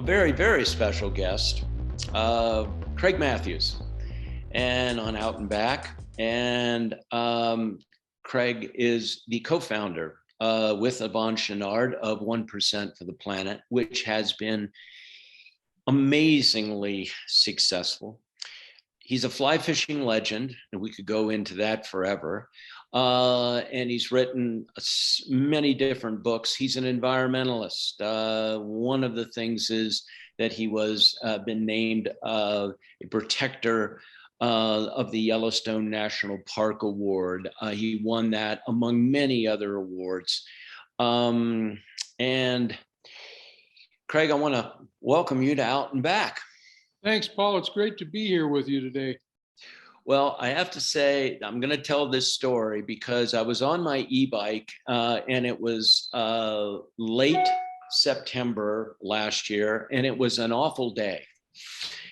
a very, very special guest, Craig Mathews, and on Out and Back. And Craig is the co-founder with Yvonne Chouinard of 1% for the Planet, which has been amazingly successful. He's a fly fishing legend, and we could go into that forever. And he's written many different books. He's an environmentalist. One of the things is that he was been named a protector of the Yellowstone National Park Award. He won that among many other awards. And Craig, I want to welcome you to Out and Back. Thanks, Paul. It's great to be here with you today. Well, I have to say, I'm going to tell this story because I was on my e-bike and it was late September last year, and it was an awful day.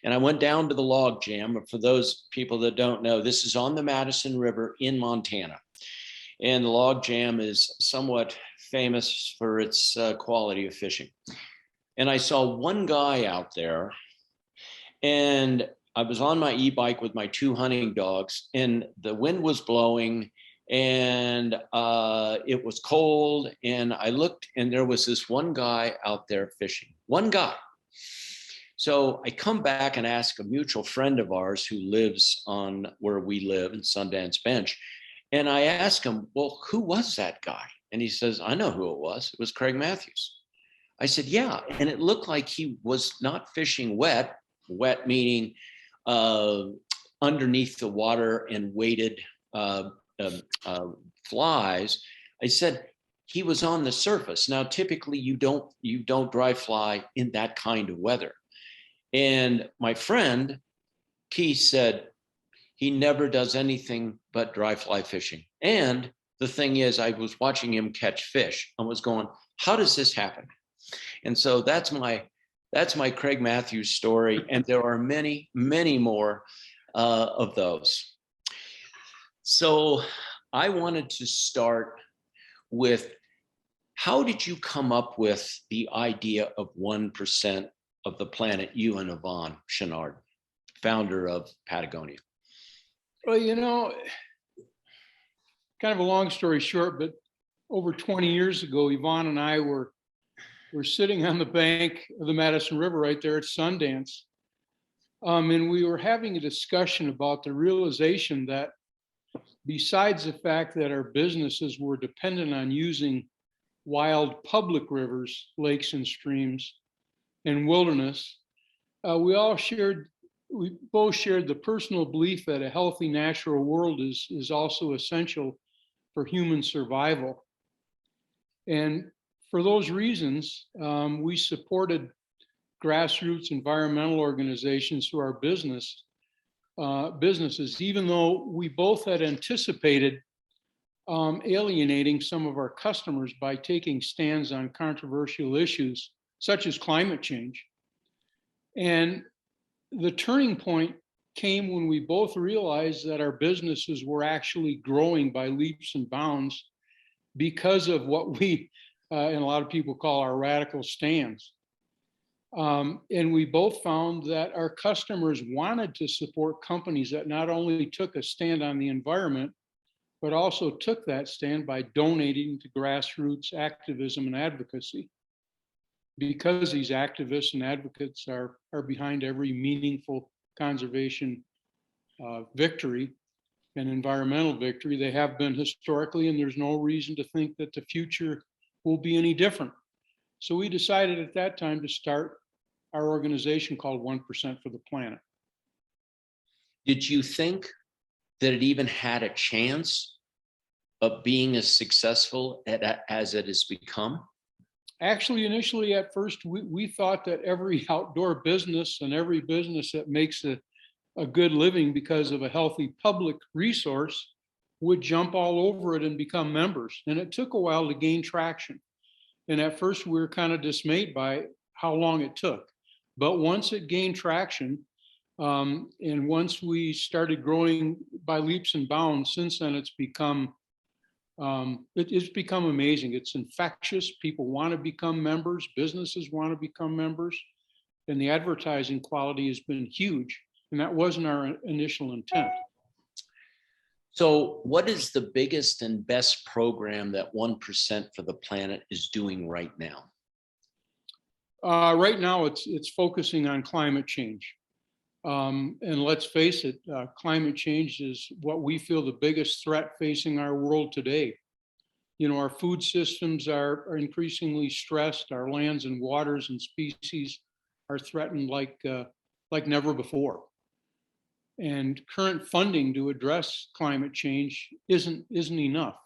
And I went down to the log jam. For those people that don't know, this is on the Madison River in Montana. And the log jam is somewhat famous for its quality of fishing. And I saw one guy out there, and I was on my e-bike with my two hunting dogs, and the wind was blowing, and it was cold. And I looked, and there was this one guy out there fishing, one guy. So I come back and ask a mutual friend of ours who lives on where we live in Sundance Bench. And I asked him, well, who was that guy? And he says, I know who it was. It was Craig Mathews. I said, yeah. And it looked like he was not fishing wet meaning underneath the water and weighted flies. I said, he was on the surface. Now, typically you don't dry fly in that kind of weather. And my friend, Keith, said he never does anything but dry fly fishing. And the thing is, I was watching him catch fish and was going, how does this happen? And so that's my Craig Mathews story. And there are many, many more of those. So I wanted to start with, how did you come up with the idea of 1% of the Planet, you and Yvonne Chouinard, founder of Patagonia? Well, kind of a long story short, but over 20 years ago, Yvonne and I were sitting on the bank of the Madison River right there at Sundance. And we were having a discussion about the realization that besides the fact that our businesses were dependent on using wild public rivers, lakes and streams, and wilderness, we both shared the personal belief that a healthy natural world is also essential for human survival. And for those reasons, we supported grassroots environmental organizations through our businesses, even though we both had anticipated alienating some of our customers by taking stands on controversial issues such as climate change. And the turning point came when we both realized that our businesses were actually growing by leaps and bounds because of what we and a lot of people call our radical stands. And we both found that our customers wanted to support companies that not only took a stand on the environment, but also took that stand by donating to grassroots activism and advocacy. Because these activists and advocates are behind every meaningful conservation victory and environmental victory, they have been historically, and there's no reason to think that the future will be any different. So we decided at that time to start our organization called 1% for the Planet. Did you think that it even had a chance of being as successful as it has become? Actually, initially at first, we thought that every outdoor business and every business that makes a good living because of a healthy public resource would jump all over it and become members. And it took a while to gain traction. And at first we were kind of dismayed by how long it took. But once it gained traction, and once we started growing by leaps and bounds, since then it's become amazing. It's infectious. People want to become members. Businesses want to become members. and the advertising quality has been huge, and that wasn't our initial intent. So what is the biggest and best program that 1% for the Planet is doing right now? Right now, it's focusing on climate change. And let's face it, climate change is what we feel the biggest threat facing our world today. You know, our food systems are increasingly stressed. Our lands and waters and species are threatened like never before. And current funding to address climate change isn't enough.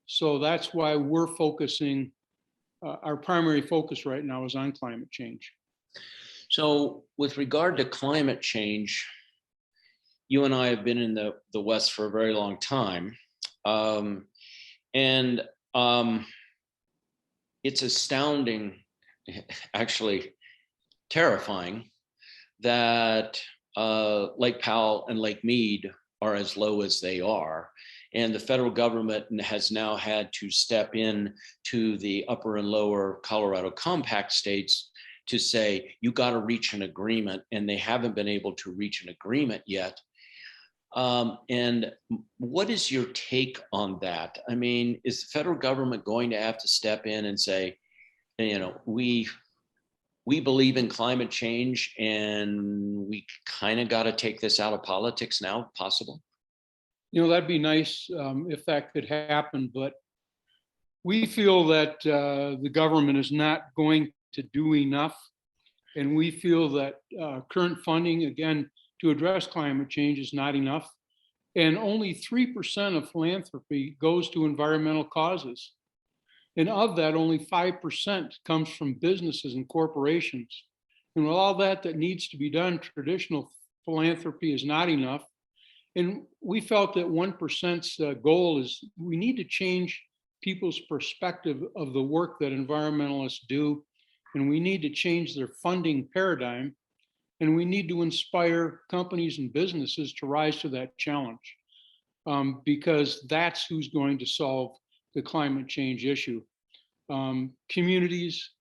So that's why we're focusing. Our primary focus right now is on climate change. So with regard to climate change, you and I have been in the West for a very long time. And it's astounding, actually terrifying, that Lake Powell and Lake Mead are as low as they are. And the federal government has now had to step in to the upper and lower Colorado compact states to say, you got to reach an agreement, and they haven't been able to reach an agreement yet. And what is your take on that? I mean, is the federal government going to have to step in and say, you know, we believe in climate change and we kind of got to take this out of politics now, if possible? You know, that'd be nice if that could happen, but we feel that the government is not going to do enough. And we feel that current funding, again, to address climate change is not enough. And only 3% of philanthropy goes to environmental causes. And of that, only 5% comes from businesses and corporations. And with all that needs to be done, traditional philanthropy is not enough. And we felt that 1%'s goal is we need to change people's perspective of the work that environmentalists do. And we need to change their funding paradigm. And we need to inspire companies and businesses to rise to that challenge, because that's who's going to solve the climate change issue. Communities,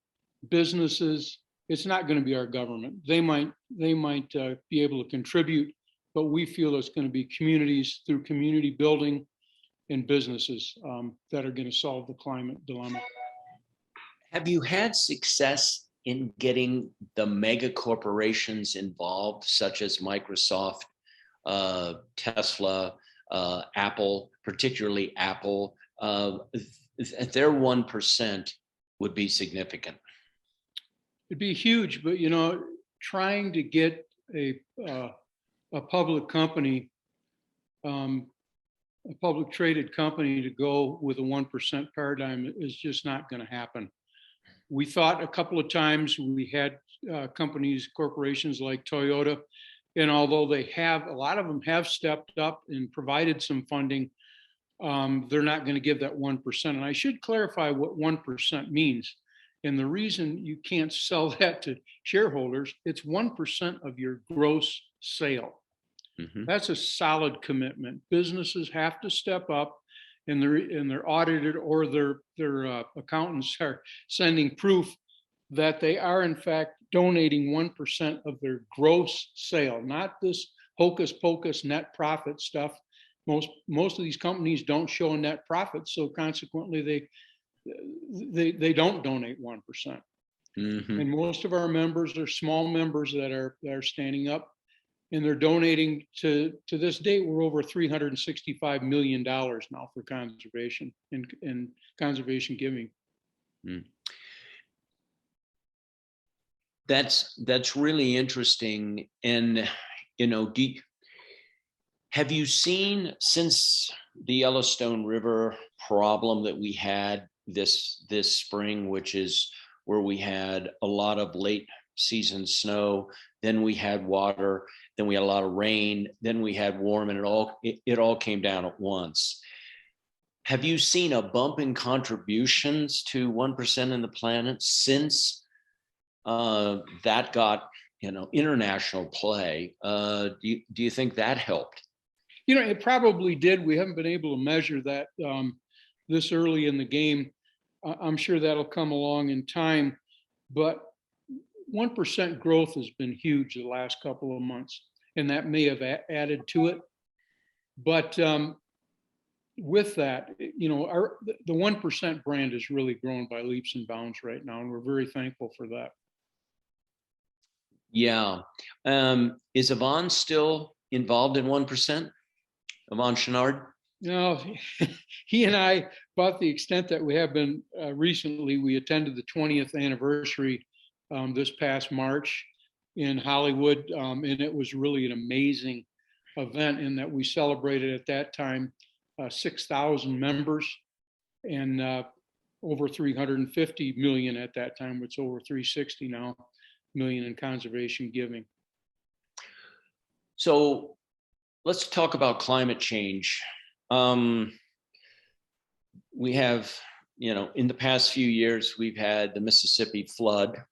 businesses, it's not going to be our government. They might be able to contribute, but we feel it's going to be communities through community building and businesses that are going to solve the climate dilemma. Have you had success in getting the mega corporations involved, such as Microsoft, Tesla, Apple, particularly Apple? Their 1% would be significant. It'd be huge, but you know, trying to get a public company, a public traded company, to go with a 1% paradigm is just not going to happen. We thought a couple of times. We had companies, corporations like Toyota, and although a lot of them have stepped up and provided some funding, they're not going to give that 1%. And I should clarify what 1% means. And the reason you can't sell that to shareholders, it's 1% of your gross sale. Mm-hmm. That's a solid commitment. Businesses have to step up, and their audited or their accountants are sending proof that they are in fact donating 1% of their gross sale, not this hocus pocus net profit stuff. Most of these companies don't show a net profit, so consequently they don't donate 1%. Mm-hmm. And most of our members are small members that are standing up, and they're donating to this date. We're over $365 million now for conservation and conservation giving. Mm. That's really interesting. And you know, have you seen, since the Yellowstone River problem that we had this spring, which is where we had a lot of late season snow, then we had water, then we had a lot of rain, then we had warm, and it all came down at once. Have you seen a bump in contributions to 1% in the Planet since that got international play? Do you think that helped? You know, it probably did. We haven't been able to measure that this early in the game. I'm sure that'll come along in time. But 1% growth has been huge the last couple of months, and that may have added to it. But with that, the 1% brand is really grown by leaps and bounds right now, and we're very thankful for that. Yeah. Is Yvonne still involved in 1%? Yvonne Chenard? No, he and I, about the extent that we have been recently, we attended the 20th anniversary this past March in Hollywood, and it was really an amazing event in that we celebrated at that time 6,000 members and over 350 million at that time. It's over 360 now million in conservation giving. So let's talk about climate change. We have, in the past few years, we've had the Mississippi flood.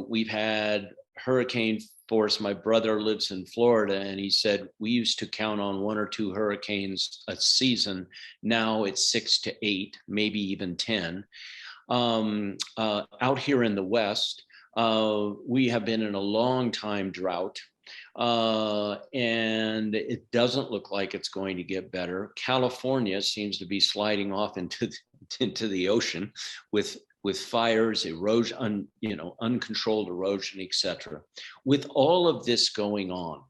We've had hurricane force. My brother lives in Florida, and he said we used to count on 1 or 2 hurricanes a season. Now it's 6 to 8, maybe even 10. Out here in the West, we have been in a long time drought. And it doesn't look like it's going to get better. California seems to be sliding off into the ocean with fires, erosion, uncontrolled erosion, etc. With all of this going on,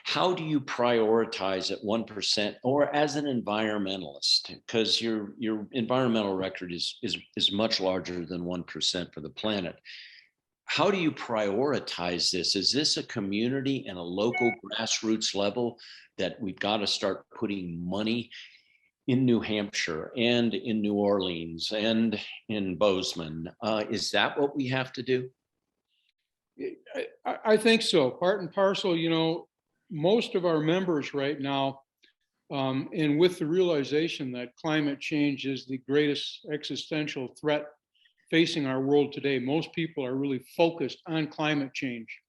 how do you prioritize at 1%, or as an environmentalist, because your environmental record is much larger than 1% for the planet? How do you prioritize this? Is this a community and a local grassroots level that we've got to start putting money in New Hampshire and in New Orleans and in Bozeman? Is that what we have to do? I think so. Part and parcel, most of our members right now, and with the realization that climate change is the greatest existential threat facing our world today, most people are really focused on climate change.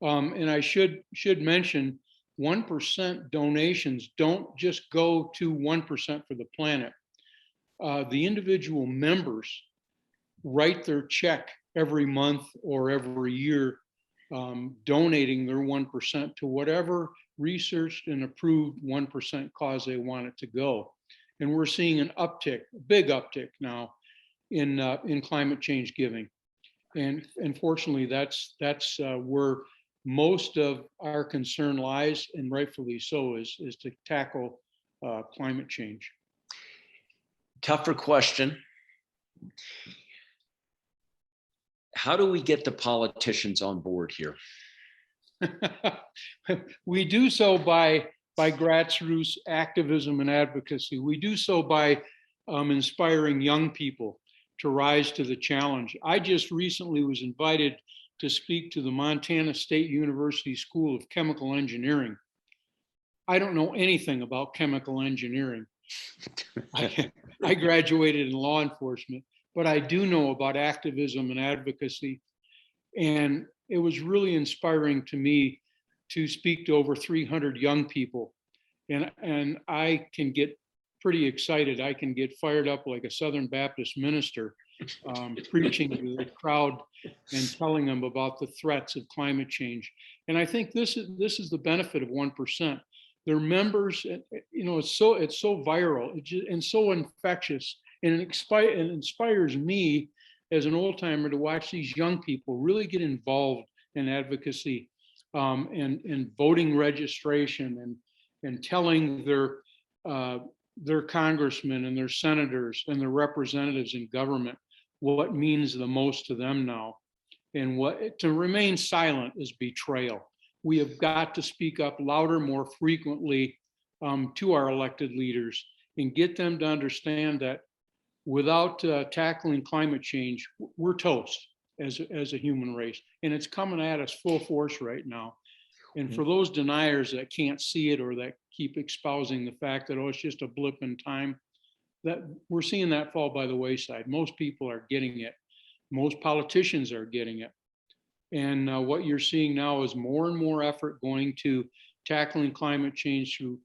And I should mention 1% donations don't just go to 1% for the planet. The individual members write their check every month or every year, donating their 1% to whatever researched and approved 1% cause they want it to go. And we're seeing an uptick, a big uptick now in climate change giving. And unfortunately, that's where most of our concern lies, and rightfully so, is to tackle climate change. Tougher question. How do we get the politicians on board here? We do so by grassroots activism and advocacy. We do so by inspiring young people to rise to the challenge. I just recently was invited to speak to the Montana State University School of Chemical Engineering. I don't know anything about chemical engineering. I graduated in law enforcement, but I do know about activism and advocacy. And it was really inspiring to me to speak to over 300 young people. And I can get pretty excited. I can get fired up like a Southern Baptist minister, preaching to the crowd and telling them about the threats of climate change. And I think this is the benefit of 1%. Their members, it's so viral and so infectious, and it inspires me as an old timer to watch these young people really get involved in advocacy and voting registration and telling their congressmen and their senators and their representatives in government what means the most to them now. And what to remain silent is betrayal. We have got to speak up louder, more frequently to our elected leaders and get them to understand that without tackling climate change, we're toast as a human race. And it's coming at us full force right now. And for those deniers that can't see it or that keep espousing the fact that, it's just a blip in time, that we're seeing that fall by the wayside. Most people are getting it. Most politicians are getting it. And what you're seeing now is more and more effort going to tackling climate change through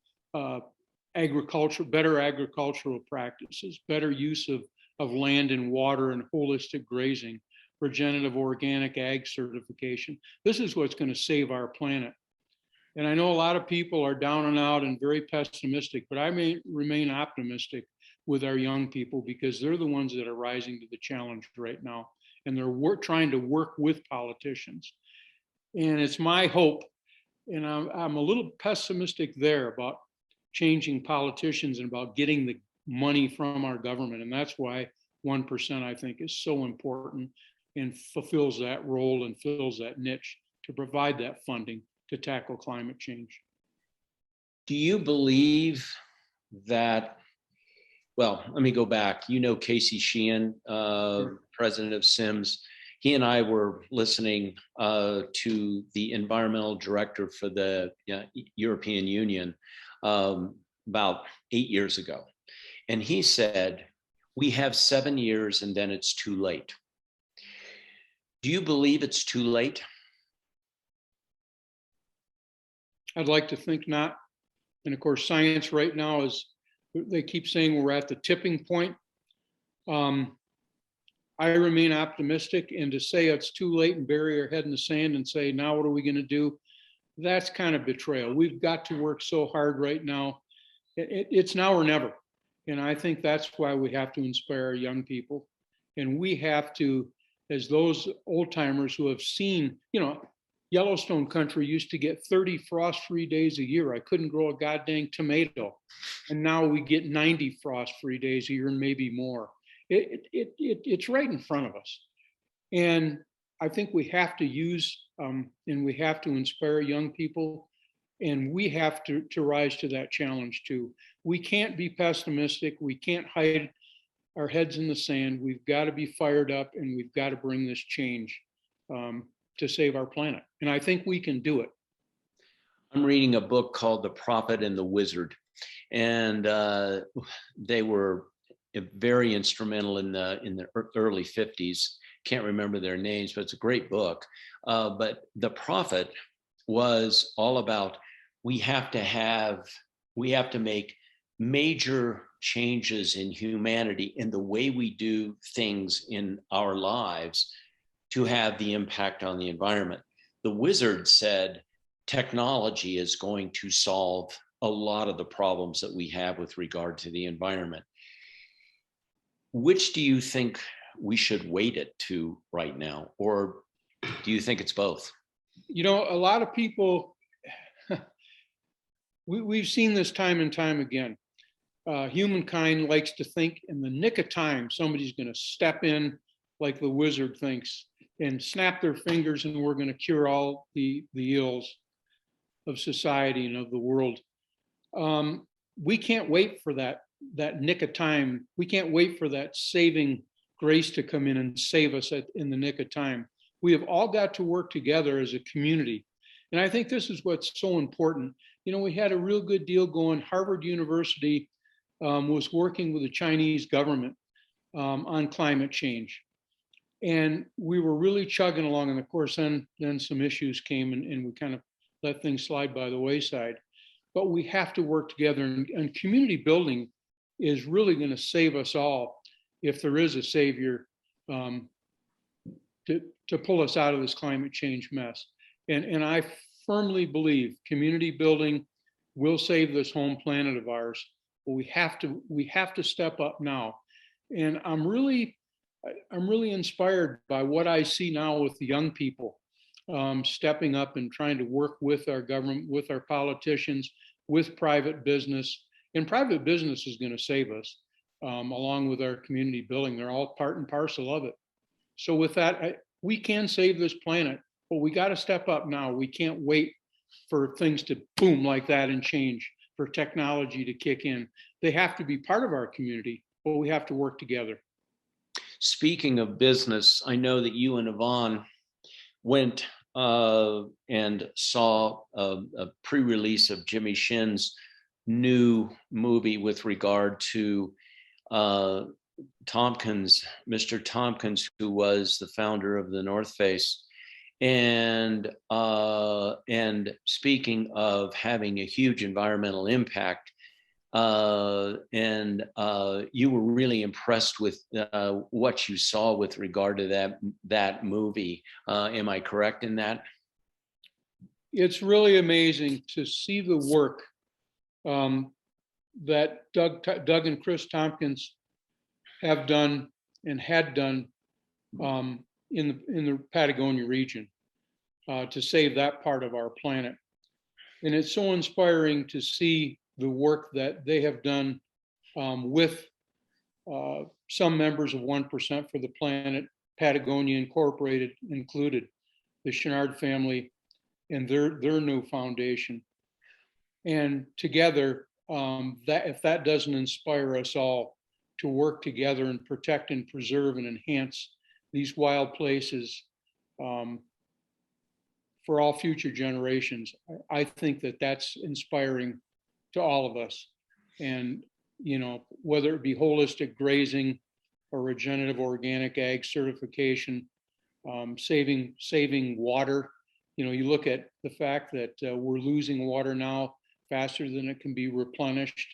agriculture, better agricultural practices, better use of of land and water and holistic grazing, regenerative organic ag certification. This is what's going to save our planet. And I know a lot of people are down and out and very pessimistic, but I may remain optimistic with our young people because they're the ones that are rising to the challenge right now. And they're trying to work with politicians. And it's my hope, and I'm a little pessimistic there about changing politicians and about getting the money from our government. And that's why 1% I think is so important and fulfills that role and fills that niche to provide that funding to tackle climate change. Do you believe that, well, let me go back. You know Casey Sheehan, Sure. president of SIMS. He and I were listening to the environmental director for the European Union about 8 years ago. And he said, we have 7 years and then it's too late. Do you believe it's too late? I'd like to think not. And of course, science right now is, they keep saying we're at the tipping point. I remain optimistic, and to say it's too late and bury our head in the sand and say, now what are we going to do? That's kind of betrayal. We've got to work so hard right now. It's now or never. And I think that's why we have to inspire our young people. And we have to, as those old timers who have seen, Yellowstone country used to get 30 frost-free days a year. I couldn't grow a goddamn tomato. And now we get 90 frost-free days a year and maybe more. It's right in front of us. And I think we have to use and we have to inspire young people, and we have to rise to that challenge too. We can't be pessimistic. We can't hide our heads in the sand. We've got to be fired up, and we've got to bring this change to save our planet. And I think we can do it. I'm reading a book called The Prophet and the Wizard, and they were very instrumental in the early 50s. Can't remember their names, but it's a great book. But The Prophet was all about we have to make major changes in humanity in the way we do things in our lives to have the impact on the environment. The Wizard said technology is going to solve a lot of the problems that we have with regard to the environment. Which do you think we should weight it to right now? Or do you think it's both? A lot of people, we've seen this time and time again. Humankind likes to think in the nick of time, somebody's going to step in like the wizard thinks and snap their fingers, and we're going to cure all the ills of society and of the world. We can't wait for that nick of time. We can't wait for that saving grace to come in and save us in the nick of time. We have all got to work together as a community. And I think this is what's so important. We had a real good deal going. Harvard University was working with the Chinese government on climate change. And we were really chugging along. And of course, then some issues came, and we kind of let things slide by the wayside. But we have to work together, and community building is really going to save us all, if there is a savior, to pull us out of this climate change mess. And I firmly believe community building will save this home planet of ours. But we have to step up now. And I'm really inspired by what I see now with the young people stepping up and trying to work with our government, with our politicians, with private business. And private business is going to save us, along with our community building. They're all part and parcel of it. So with that, we can save this planet, but we got to step up now. We can't wait for things to boom like that and change, for technology to kick in. They have to be part of our community, but we have to work together. Speaking of business, I know that you and Yvonne went and saw a pre-release of Jimmy Shin's new movie with regard to Tompkins, Mr. Tompkins, who was the founder of the North Face. And speaking of having a huge environmental impact, and and you were really impressed with what you saw with regard to that movie. Am I correct in that? It's really amazing to see the work that Doug and Chris Tompkins have done and had done in the Patagonia region to save that part of our planet. And it's so inspiring to see the work that they have done with some members of 1% for the Planet, Patagonia Incorporated included, the Chenard family and their new foundation. And together, that if that doesn't inspire us all to work together and protect and preserve and enhance these wild places for all future generations, I think that that's inspiring to all of us. And, you know, whether it be holistic grazing or regenerative organic ag certification, saving water. You know, you look at the fact that we're losing water now faster than it can be replenished.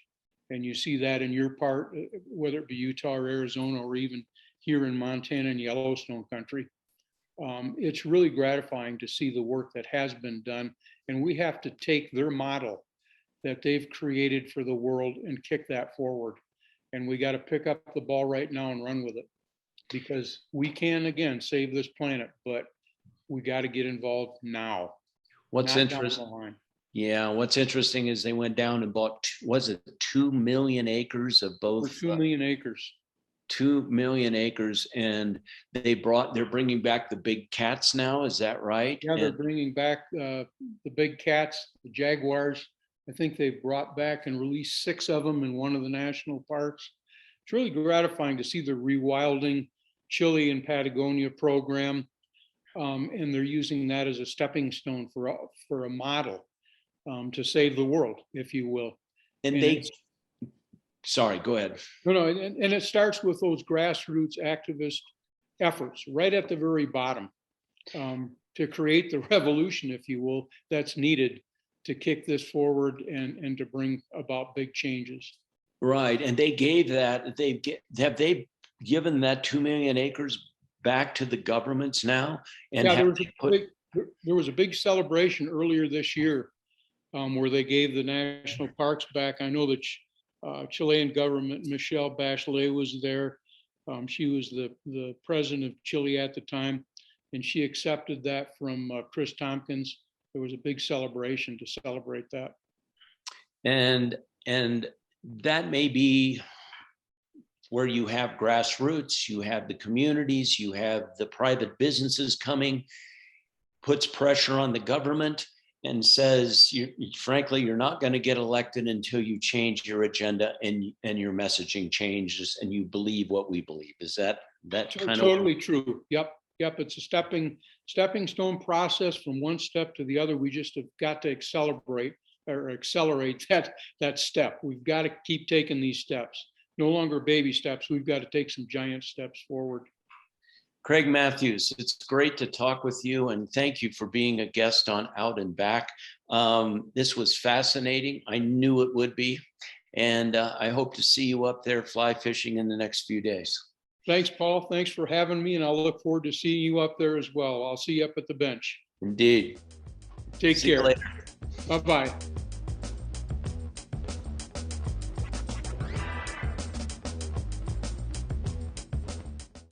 And you see that in your part, whether it be Utah or Arizona, or even here in Montana and Yellowstone country. It's really gratifying to see the work that has been done. And we have to take their model that they've created for the world and kick that forward. And we got to pick up the ball right now and run with it, because we can, again, save this planet, but we got to get involved now. What's interesting? Yeah, what's interesting is they went down and bought, was it 2 million acres of both? For 2 million acres. 2 million acres, and they're bringing back the big cats now. Is that right? Yeah, they're bringing back the big cats, the jaguars. I think they've brought back and released 6 of them in one of the national parks. It's really gratifying to see the rewilding Chile and Patagonia program, and they're using that as a stepping stone for a model to save the world, if you will. And sorry, go ahead. No, and it starts with those grassroots activist efforts right at the very bottom to create the revolution, if you will, that's needed to kick this forward and to bring about big changes. Right, and they gave that, have they given that 2 million acres back to the governments now? And yeah, there was a big celebration earlier this year where they gave the national parks back. I know that Chilean government, Michelle Bachelet, was there. She was the president of Chile at the time, and she accepted that from Chris Tompkins. There was a big celebration to celebrate that. And that may be where you have grassroots, you have the communities, you have the private businesses coming, puts pressure on the government and says, frankly, you're not going to get elected until you change your agenda and your messaging changes and you believe what we believe. Is that kind of totally true? Yep. It's a stepping stone process from one step to the other. We just have got to accelerate that step. We've got to keep taking these steps. No longer baby steps. We've got to take some giant steps forward. Craig Mathews, it's great to talk with you, and thank you for being a guest on Out and Back. This was fascinating. I knew it would be, and I hope to see you up there fly fishing in the next few days. Thanks, Paul. Thanks for having me, and I'll look forward to seeing you up there as well. I'll see you up at the bench. Indeed. Take care. See you later. Bye-bye.